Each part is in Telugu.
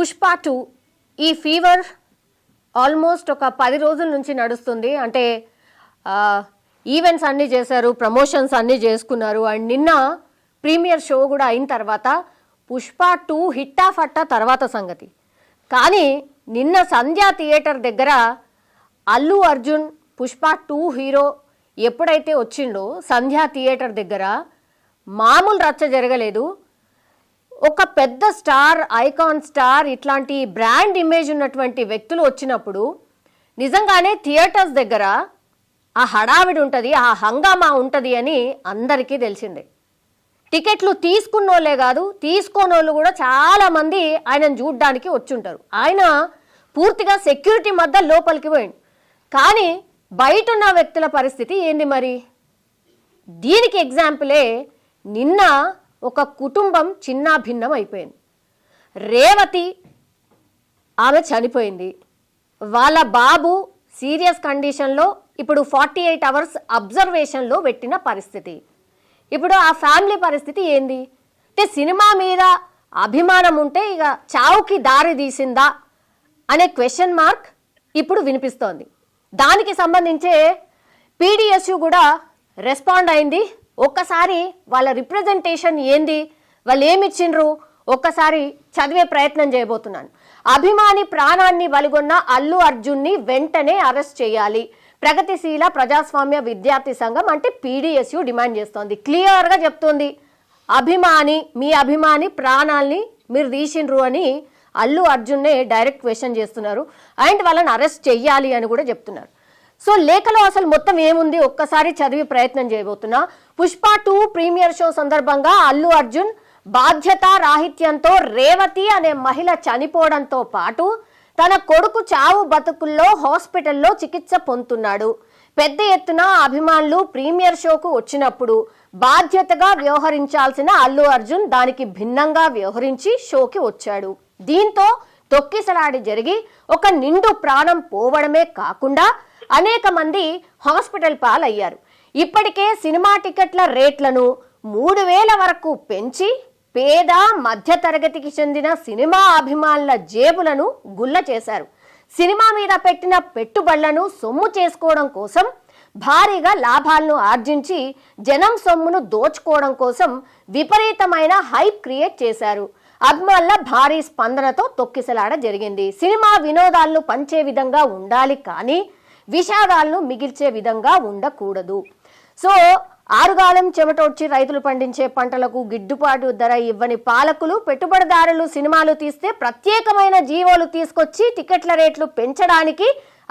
పుష్ప 2 ఈ ఫీవర్ ఆల్మోస్ట్ ఒక 10 రోజుల నుంచి నడుస్తుంది. అంటే ఈవెంట్స్ అన్నీ చేశారు, ప్రమోషన్స్ అన్నీ చేసుకున్నారు. అండ్ నిన్న ప్రీమియర్ షో కూడా అయిన తర్వాత పుష్ప 2 హిట్టా ఫట్టా తర్వాత సంగతి. కానీ నిన్న సంధ్యా థియేటర్ దగ్గర అల్లు అర్జున్ పుష్ప 2 హీరో ఎప్పుడైతే వచ్చిండో సంధ్యా థియేటర్ దగ్గర మామూలు రచ్చ జరగలేదు. ఒక పెద్ద స్టార్, ఐకాన్ స్టార్, ఇట్లాంటి బ్రాండ్ ఇమేజ్ ఉన్నటువంటి వ్యక్తులు వచ్చినప్పుడు నిజంగానే థియేటర్స్ దగ్గర ఆ హడావిడి ఉంటుంది, ఆ హంగామా ఉంటుంది అని అందరికీ తెలిసిందే. టికెట్లు తీసుకున్నోళ్ళే కాదు, తీసుకోనోళ్ళు కూడా చాలామంది ఆయనను చూడ్డానికి వచ్చుంటారు. ఆయన పూర్తిగా సెక్యూరిటీ మధ్య లోపలికి పోయిండు. కానీ బయట ఉన్న వ్యక్తుల పరిస్థితి ఏంది మరి? దీనికి ఎగ్జాంపులే నిన్న ఒక కుటుంబం చిన్నాభిన్నం అయిపోయింది. రేవతి ఆమె చనిపోయింది. వాళ్ళ బాబు సీరియస్ కండిషన్లో ఇప్పుడు 48 అవర్స్ అబ్జర్వేషన్లో పెట్టిన పరిస్థితి. ఇప్పుడు ఆ ఫ్యామిలీ పరిస్థితి ఏంది అంటే సినిమా మీద అభిమానం ఉంటే ఇక చావుకి దారి తీసిందా అనే క్వశ్చన్ మార్క్ ఇప్పుడు వినిపిస్తోంది. దానికి సంబంధించే పీడిఎస్యు కూడా రెస్పాండ్ అయింది. ఒక్కసారి వాళ్ళ రిప్రజెంటేషన్ ఏంది, వాళ్ళు ఏమిచ్చిండ్రు ఒక్కసారి చదివే ప్రయత్నం చేయబోతున్నాను. అభిమాని ప్రాణాన్ని బలిగొన్న అల్లు అర్జున్ని వెంటనే అరెస్ట్ చేయాలి, ప్రగతిశీల ప్రజాస్వామ్య విద్యార్థి సంఘం అంటే పీడిఎస్యు డిమాండ్ చేస్తోంది. క్లియర్గా చెప్తోంది, మీ అభిమాని ప్రాణాల్ని మీరు తీసిండ్రు అని అల్లు అర్జున్నే డైరెక్ట్ క్వశ్చన్ చేస్తున్నారు. అండ్ వాళ్ళని అరెస్ట్ చెయ్యాలి అని కూడా చెప్తున్నారు. సో లేఖలో అసలు మొత్తం ఏముంది ఒక్కసారి చదివి ప్రయత్నం చేయబోతున్నా. పుష్ప 2 ప్రీమియర్ షో సందర్భంగా అల్లు అర్జున్ బాధ్యత రాహిత్యంతో రేవతి అనే మహిళ చనిపోవడంతో పాటు తన కొడుకు చావు బతుకుల్లో హాస్పిటల్లో చికిత్స పొందుతున్నాడు. పెద్ద ఎత్తున అభిమానులు ప్రీమియర్ షోకు వచ్చినప్పుడు బాధ్యతగా వ్యవహరించాల్సిన అల్లు అర్జున్ దానికి భిన్నంగా వ్యవహరించి షోకి వచ్చాడు. దీంతో తొక్కిసలాడి జరిగి ఒక నిండు ప్రాణం పోవడమే కాకుండా అనేక మంది హాస్పిటల్ పాలయ్యారు. ఇప్పటికే సినిమా టికెట్ల రేట్లను 3000 వరకు పెంచి పేద మధ్య తరగతికి చెందిన సినిమా అభిమానుల జేబులను గుల్ల చేశారు. సినిమా మీద పెట్టిన పెట్టుబడులను సొమ్ము చేసుకోవడం కోసం, భారీగా లాభాలను ఆర్జించి జనం సొమ్మును దోచుకోవడం కోసం విపరీతమైన హైప్ క్రియేట్ చేశారు. అభిమానుల భారీ స్పందనతో తొక్కిసలాడ జరిగింది. సినిమా వినోదాలను పంచే విధంగా ఉండాలి కానీ విషాదాలను మిగిల్చే విధంగా ఉండకూడదు. సో ఆరుగాలం చెమటొడ్చి రైతులు పండించే పంటలకు గిట్టుబాటు ధర ఇవ్వని పాలకులు, పెట్టుబడిదారులు సినిమాలు తీస్తే ప్రత్యేకమైన జీవోలు తీసుకొచ్చి టికెట్ల రేట్లు పెంచడానికి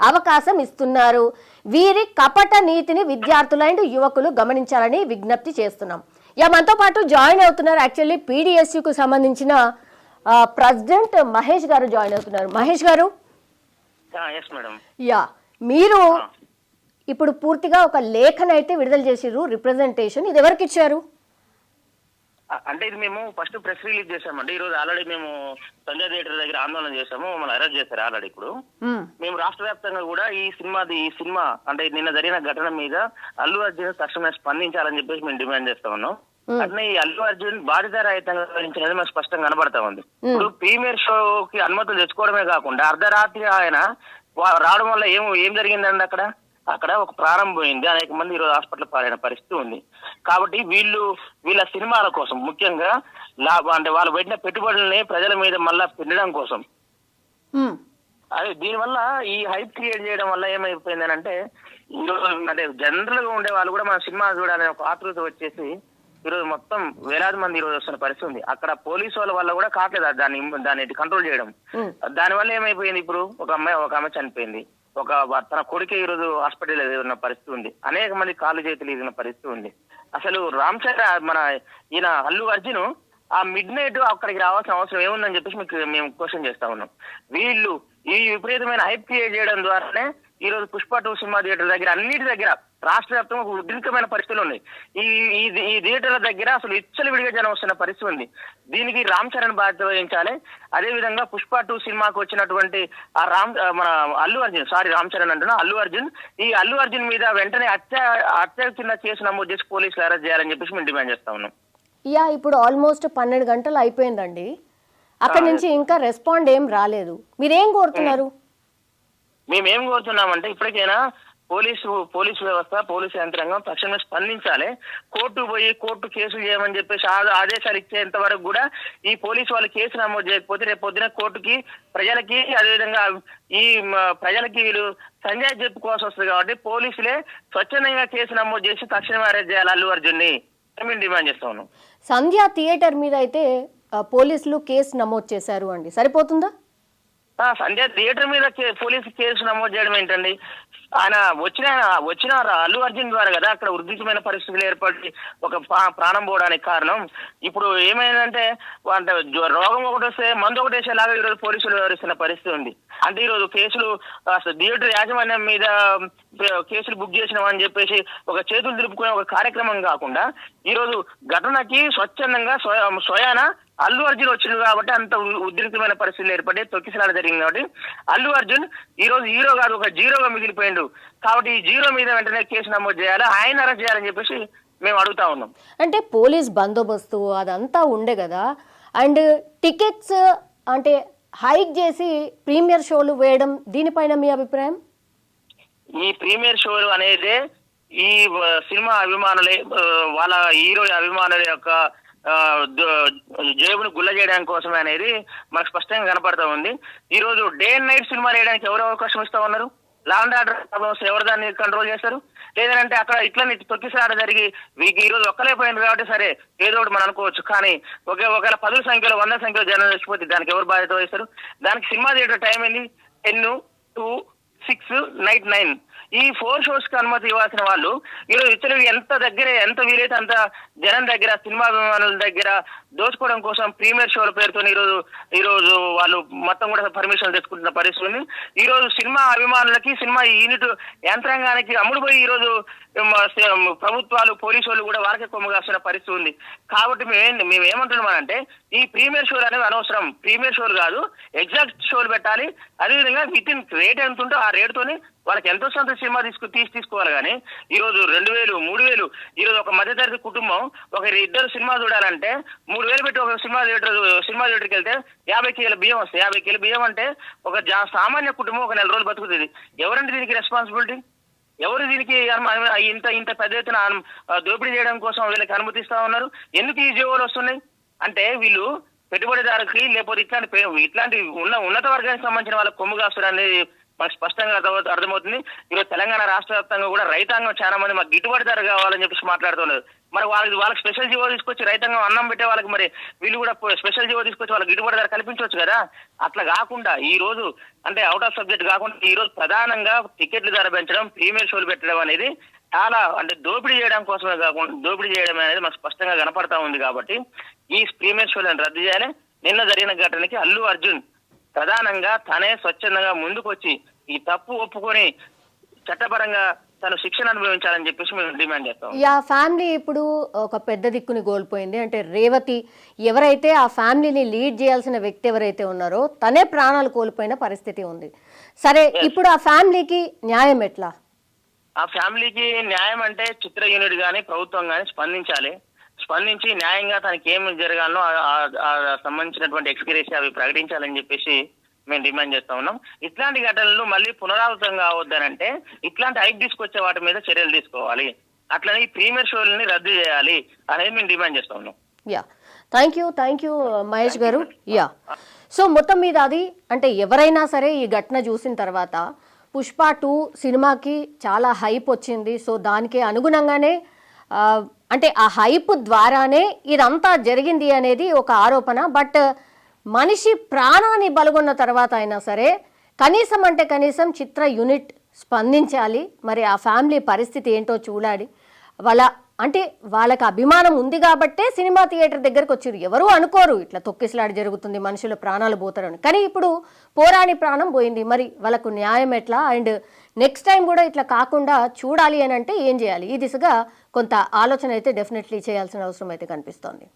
అవకాశం ఇస్తున్నారు. వీరి కపట నీతిని విద్యార్థులు అండ్ యువకులు గమనించాలని విజ్ఞప్తి చేస్తున్నాం. మనతో పాటు జాయిన్ అవుతున్నారు యాక్చువల్లీ పీడిఎస్యుకు సంబంధించిన ప్రెసిడెంట్ మహేష్ గారు జాయిన్ అవుతున్నారు. మహేష్ గారు, మీరు ఇప్పుడు పూర్తిగా ఒక లేఖను అయితే విడుదల చేసిర్రు, రిప్రజెంటేషన్. ఇది ఎవరికి ఇచ్చారు? అంటే ఇది మేము ఫస్ట్ ప్రెస్ రిలీజ్ చేసామండి. ఈ రోజు ఆల్రెడీ మేము సంజయ్ థియేటర్ దగ్గర ఆందోళన చేసాము, మనం అరెస్ట్ చేశారు ఆల్రెడీ. ఇప్పుడు మేము రాష్ట్ర వ్యాప్తంగా కూడా ఈ సినిమా అంటే నిన్న జరిగిన ఘటన మీద అల్లు అర్జున్ తక్షణమే స్పందించాలని చెప్పేసి మేము డిమాండ్ చేస్తా ఉన్నాం. అట్నే ఈ అల్లు అర్జున్ బాధితరహితంగా వ్యవహరించినది మాకు స్పష్టంగా కనబడతా ఉంది. ఇప్పుడు ప్రీమియర్ షోకి అనుమతులు తెచ్చుకోవడమే కాకుండా అర్ధరాత్రి ఆయన రావడం వల్ల ఏం జరిగిందండి? అక్కడ ఒక ప్రారంభం పోయింది, అనేక మంది ఈరోజు హాస్పిటల్ పాలైన పరిస్థితి ఉంది. కాబట్టి వీళ్ళ సినిమాల కోసం ముఖ్యంగా అంటే వాళ్ళు పెట్టిన పెట్టుబడుల్ని ప్రజల మీద మళ్ళా పెట్టడం కోసం అదే దీనివల్ల ఈ హైప్ క్రియేట్ చేయడం వల్ల ఏమైపోయింది అంటే ఈరోజు అంటే జనరల్ గా ఉండే వాళ్ళు కూడా మన సినిమా చూడాలని ఒక ఆతృత వచ్చేసి ఈరోజు మొత్తం వేలాది మంది ఈరోజు వస్తున్న పరిస్థితి ఉంది. అక్కడ పోలీసు వాళ్ళ వల్ల కూడా కావట్లేదు దాన్ని కంట్రోల్ చేయడం. దానివల్ల ఏమైపోయింది, ఇప్పుడు ఒక ఆమె చనిపోయింది, తన కొడుకే ఈరోజు హాస్పిటల్ ఉన్న పరిస్థితి ఉంది, అనేక మంది కాళ్ళు చేతులు ఎదిగిన పరిస్థితి ఉంది. అసలు ఈయన అల్లు అర్జున్ ఆ మిడ్ నైట్ అక్కడికి రావాల్సిన అవసరం ఏముందని చెప్పేసి మేము క్వశ్చన్ చేస్తా ఉన్నాం. వీళ్ళు ఈ విపరీతమైన హైప్ క్రియేట్ చేయడం ద్వారానే ఈ రోజు పుష్ప 2 సినిమా థియేటర్ దగ్గర అన్నిటి దగ్గర రాష్ట్ర వ్యాప్తంగా ఒక ఉద్రిక్తమైన పరిస్థితులు ఉన్నాయి. ఈ థియేటర్ల దగ్గర అసలు విడిగా జనం వస్తున్న పరిస్థితి ఉంది. దీనికి రామ్ చరణ్ బాధ్యత వహించాలి. అదే విధంగా పుష్ప 2 సినిమాకు వచ్చినటువంటి మన రామ్ చరణ్ అంటున్నా అల్లు అర్జున్ మీద వెంటనే హత్య కింద కేసు నమోదు చేసి పోలీసులు అరెస్ట్ చేయాలని చెప్పేసి మేము డిమాండ్ చేస్తా ఉన్నాం. ఇప్పుడు ఆల్మోస్ట్ 12 గంటలు అయిపోయిందండి. అక్కడి నుంచి ఇంకా రెస్పాండ్ ఏం రాలేదు. మీరేం కోరుతున్నారు? మేమేం కోరుతున్నామంటే ఇప్పటికైనా పోలీసు వ్యవస్థ, పోలీసు యంత్రాంగం తక్షణమే స్పందించాలి. కోర్టు కేసులు చేయమని చెప్పేసి ఆదేశాలు ఇచ్చేంత వరకు కూడా ఈ పోలీసు వాళ్ళు కేసు నమోదు చేయకపోతే రేపు పొద్దున కోర్టుకి, ప్రజలకి, అదేవిధంగా ప్రజలకి వీళ్ళు సంజయ్ చెప్పుకోవాల్సి వస్తుంది. కాబట్టి పోలీసులే స్వచ్ఛందంగా కేసు నమోదు చేసి తక్షణమే అరెస్ట్ చేయాలి అల్లు అర్జున్ని మేము డిమాండ్ చేస్తా ఉన్నాం. సంధ్య థియేటర్ మీద అయితే పోలీసులు కేసు నమోదు చేశారు అండి, సరిపోతుందా? సంధ్య థియేటర్ మీద పోలీసు కేసు నమోదు చేయడం ఏంటండి? ఆయన వచ్చిన అల్లు అర్జున్ ద్వారా కదా అక్కడ ఉద్రిక్తమైన పరిస్థితులు ఏర్పడి ఒక ప్రాణం పోవడానికి కారణం. ఇప్పుడు ఏమైందంటే అంటే రోగం ఒకటి వస్తే మందు ఒకటి వేసేలాగా ఈరోజు పోలీసులు వ్యవహరిస్తున్న పరిస్థితి ఉంది. అంటే ఈరోజు కేసులు థియేటర్ యాజమాన్యం మీద కేసులు బుక్ చేసినామని చెప్పేసి ఒక చేతులు దులుపుకునే ఒక కార్యక్రమం కాకుండా ఈరోజు ఘటనకి స్వచ్ఛందంగా స్వయాన అల్లు అర్జున్ వచ్చింది కాబట్టి అంత ఉద్రిక్తమైన పరిస్థితులు ఏర్పడి తొక్కిసలాట జరిగింది. కాబట్టి అల్లు అర్జున్ ఈ రోజు హీరో కాదు, ఒక జీరోగా మిగిలిపోయిండు. కాబట్టి ఈ జీరో మీద వెంటనే కేసు నమోదు చేయాలి, ఆయన అరెస్ట్ చేయాలని చెప్పేసి మేము అడుగుతా ఉన్నాం. అంటే పోలీస్ బందోబస్తు అదంతా ఉండే కదా, అండ్ టికెట్స్ అంటే హైక్ చేసి ప్రీమియర్ షోలు వేయడం, దీనిపైన మీ అభిప్రాయం? ఈ ప్రీమియర్ షోలు అనేది ఈ సినిమా అభిమానులే, వాళ్ళ హీరో అభిమానుల యొక్క జేబును గుల్ల చేయడానికి కోసమే అనేది మనకు స్పష్టంగా కనపడతా ఉంది. ఈ రోజు డే అండ్ నైట్ సినిమాలు వేయడానికి ఎవరు అవకాశం ఇస్తా ఉన్నారు? లా అండ్ ఆర్డర్ ప్రాబ్లమ్స్ ఎవరు దాన్ని కంట్రోల్ చేస్తారు? లేదంటే అక్కడ ఇట్లా తొక్కిసలాట జరిగి ఈ రోజు ఒక్కలేకపోయింది కాబట్టి సరే ఏదో ఒకటి మనం అనుకోవచ్చు. కానీ ఒకవేళ 10 సంఖ్యలో 100 సంఖ్యలో జనం చచ్చిపోతే దానికి ఎవరు బాధ్యత వహిస్తారు? దానికి సినిమా థియేటర్ టైం ఏంది? 10, 2, 6, నైట్ 9 ఈ 4 షోస్ కి అనుమతి ఇవ్వాల్సిన వాళ్ళు ఈరోజు ఇతరులు ఎంత వీలైతే అంత జనం దగ్గర, సినిమా అభిమానుల దగ్గర దోచుకోవడం కోసం ప్రీమియర్ షోల పేరుతో ఈరోజు వాళ్ళు మొత్తం కూడా పర్మిషన్ తెచ్చుకుంటున్న పరిస్థితి ఉంది. ఈ రోజు సినిమా అభిమానులకి, సినిమా యూనిట్ యంత్రాంగానికి అమ్ముడుపోయి ఈ రోజు ప్రభుత్వాలు, పోలీసు వాళ్ళు కూడా వాళ్ళకే కొమ్ముగాస్తున్న పరిస్థితి ఉంది. కాబట్టి మేమేమంటున్నామంటే ఈ ప్రీమియర్ షోలు అనేవి అనవసరం. ప్రీమియర్ షోలు కాదు, ఎగ్జాక్ట్ షోలు పెట్టాలి. అదేవిధంగా విత్ ఇన్ రేట్ ఎంత ఉంటే ఆ రేటుతోని వాళ్ళకి ఎంతో సొంత సినిమా తీసుకోవాలి. కానీ ఈ రోజు 2,000, 3,000 ఈ రోజు ఒక మధ్యతరగతి కుటుంబం ఇద్దరు సినిమా చూడాలంటే 3,000 పెట్టి ఒక సినిమా థియేటర్కి వెళ్తే 50 కిలోల బియ్యం వస్తాయి. 50 కిలోల బియ్యం అంటే ఒక సామాన్య కుటుంబం ఒక 4 రోజులు బతుకుతుంది. ఎవరంటే దీనికి రెస్పాన్సిబిలిటీ? ఎవరు దీనికి ఇంత పెద్ద ఎత్తున దోపిడీ చేయడం కోసం వీళ్ళకి అనుమతిస్తా ఉన్నారు? ఎందుకు ఈ జీవోలు వస్తున్నాయి అంటే వీళ్ళు పెట్టుబడిదారుకి లేకపోతే ఇట్లాంటి ఉన్నత వర్గానికి సంబంధించిన వాళ్ళకి కొమ్ము కాస్తారు అనేది మాకు స్పష్టంగా అర్థమవుతుంది. ఈరోజు తెలంగాణ రాష్ట్ర వ్యాప్తంగా కూడా రైతాంగం చాలా మంది మాకు గిట్టుబాటు ధర కావాలని చెప్పేసి మాట్లాడుతున్నారు. మరి వాళ్ళకి స్పెషల్ జీవో తీసుకొచ్చి రైతాంగం అన్నం పెట్టే వాళ్ళకి మరి వీళ్ళు కూడా స్పెషల్ జీవో తీసుకొచ్చి వాళ్ళకి గిట్టుబాటు ధర కల్పించవచ్చు కదా. అట్లా కాకుండా ఈ రోజు అంటే అవుట్ ఆఫ్ సబ్జెక్ట్ కాకుండా ఈ రోజు ప్రధానంగా టికెట్ల ధర పెంచడం, ప్రీమియర్ షోలు పెట్టడం అనేది చాలా అంటే దోపిడీ చేయడం కోసమే కాకుండా దోపిడీ చేయడం అనేది మాకు స్పష్టంగా కనపడతా ఉంది. కాబట్టి ఈ ప్రీమియర్ షోలను రద్దు చేయాలి. నిన్న జరిగిన ఘటనకి అల్లు అర్జున్ ప్రధానంగా తనే స్వచ్ఛందంగా ముందుకొచ్చి ఈ తప్పు ఒప్పుకొని చట్టపరంగా తను శిక్షణ అనుభవించాలని చెప్పేసి మేము డిమాండ్ చేస్తాం. ఫ్యామిలీ ఇప్పుడు ఒక పెద్ద దిక్కుని కోల్పోయింది. అంటే రేవతి ఎవరైతే ఆ ఫ్యామిలీని లీడ్ చేయాల్సిన వ్యక్తి ఎవరైతే ఉన్నారో తనే ప్రాణాలు కోల్పోయిన పరిస్థితి ఉంది. సరే, ఇప్పుడు ఆ ఫ్యామిలీకి న్యాయం ఎట్లా? ఆ ఫ్యామిలీకి న్యాయం అంటే చిత్ర యూనిట్ కానీ ప్రభుత్వం కానీ స్పందించి న్యాయంగా తనకి ఏమి జరగాలనో సంబంధించినటువంటి ఎక్స్గ్రేషియా అవి ప్రకటించాలని చెప్పేసి మేము డిమాండ్ చేస్తా ఉన్నాం. ఇట్లాంటి ఘటనలు మళ్ళీ పునరావృతం కావద్దనంటే ఇట్లాంటి హైక్ తీసుకొచ్చే వాటి మీద చర్యలు తీసుకోవాలి. అట్లనే ఈ ప్రీమియర్ షోలని రద్దు చేయాలి అనేది మేము డిమాండ్ చేస్తా ఉన్నాం. థ్యాంక్ యూ మహేష్ గారు. సో మొత్తం మీద అది అంటే ఎవరైనా సరే ఈ ఘటన చూసిన తర్వాత పుష్ప 2 సినిమాకి చాలా హైప్ వచ్చింది. సో దానికి అనుగుణంగానే అంటే ఆ హైప్ ద్వారానే ఇదంతా జరిగింది అనేది ఒక ఆరోపణ. బట్ మనిషి ప్రాణాన్ని బలగొన్న తర్వాత అయినా సరే కనీసం చిత్ర యూనిట్ స్పందించాలి. మరి ఆ ఫ్యామిలీ పరిస్థితి ఏంటో చూడాలి. వాళ్ళకి అభిమానం ఉంది కాబట్టే సినిమా థియేటర్ దగ్గరకు వచ్చారు. ఎవరు అనుకోరు ఇట్లా తొక్కిసలాట జరుగుతుంది, మనుషుల ప్రాణాలు పోతారని. కానీ ఇప్పుడు పోరాని ప్రాణం పోయింది. మరి వాళ్ళకు న్యాయం ఎట్లా? అండ్ నెక్స్ట్ టైం కూడా ఇట్లా కాకుండా చూడాలి అని అంటే ఏం చేయాలి? ఈ దిశగా కొంత ఆలోచన అయితే డెఫినెట్లీ చేయాల్సిన అవసరం అయితే కనిపిస్తోంది.